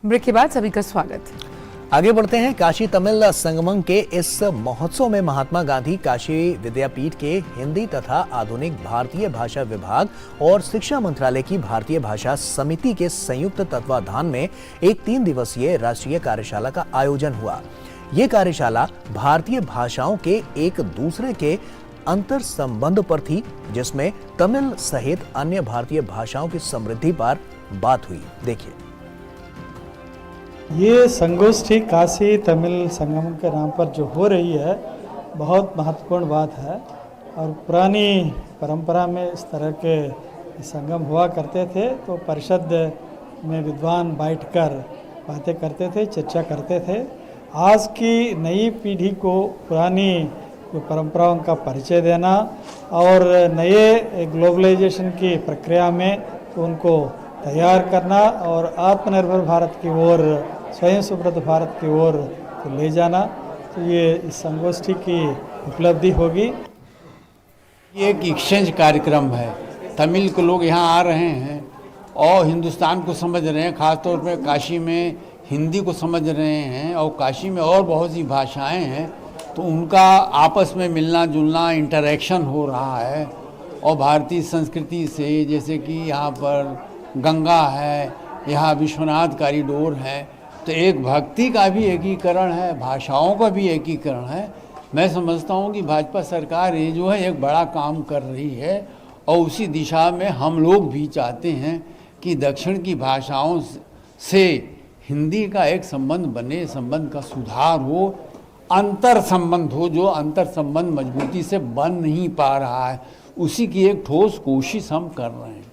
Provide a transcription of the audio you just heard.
Break के बाद सभी का स्वागत। आगे बढ़ते हैं। काशी तमिल संगमम के इस महोत्सव में महात्मा गांधी काशी विद्यापीठ के हिंदी तथा आधुनिक भारतीय भाषा विभाग और शिक्षा मंत्रालय की भारतीय भाषा समिति के संयुक्त तत्वाधान में एक 3 दिवसीय राष्ट्रीय कार्यशाला का आयोजन हुआ। ये कार्यशाला भारतीय भाषाओं के एक दूसरे के अंतर संबंध पर थी, जिसमें तमिल सहित अन्य भारतीय भाषाओं की समृद्धि पर बात हुई। देखिए। ये संगोष्ठी काशी तमिल संगम के नाम पर जो हो रही है बहुत महत्वपूर्ण बात है। और पुरानी परंपरा में इस तरह के संगम हुआ करते थे, तो परिषद में विद्वान बैठकर बातें करते थे, चर्चा करते थे। आज की नई पीढ़ी को पुरानी जो परंपराओं का परिचय देना और नए ग्लोबलाइजेशन की प्रक्रिया में तो उनको तैयार करना और आत्मनिर्भर भारत की ओर, स्वयं समृद्ध भारत की ओर तो ले जाना, तो ये इस संगोष्ठी की उपलब्धि होगी। ये एक एक्सचेंज कार्यक्रम है। तमिल के लोग यहाँ आ रहे हैं और हिंदुस्तान को समझ रहे हैं, ख़ासतौर पे काशी में हिंदी को समझ रहे हैं और काशी में और बहुत सी भाषाएं हैं, तो उनका आपस में मिलना जुलना, इंटरेक्शन हो रहा है। और भारतीय संस्कृति से, जैसे कि यहाँ पर गंगा है, यहाँ विश्वनाथ कॉरिडोर है, तो एक भक्ति का भी एकीकरण है, भाषाओं का भी एकीकरण है। मैं समझता हूँ कि भाजपा सरकार ये जो है एक बड़ा काम कर रही है और उसी दिशा में हम लोग भी चाहते हैं कि दक्षिण की भाषाओं से हिंदी का एक संबंध बने, संबंध का सुधार हो, अंतर संबंध हो, जो अंतर संबंध मजबूती से बन नहीं पा रहा है, उसी की एक ठोस कोशिश हम कर रहे हैं।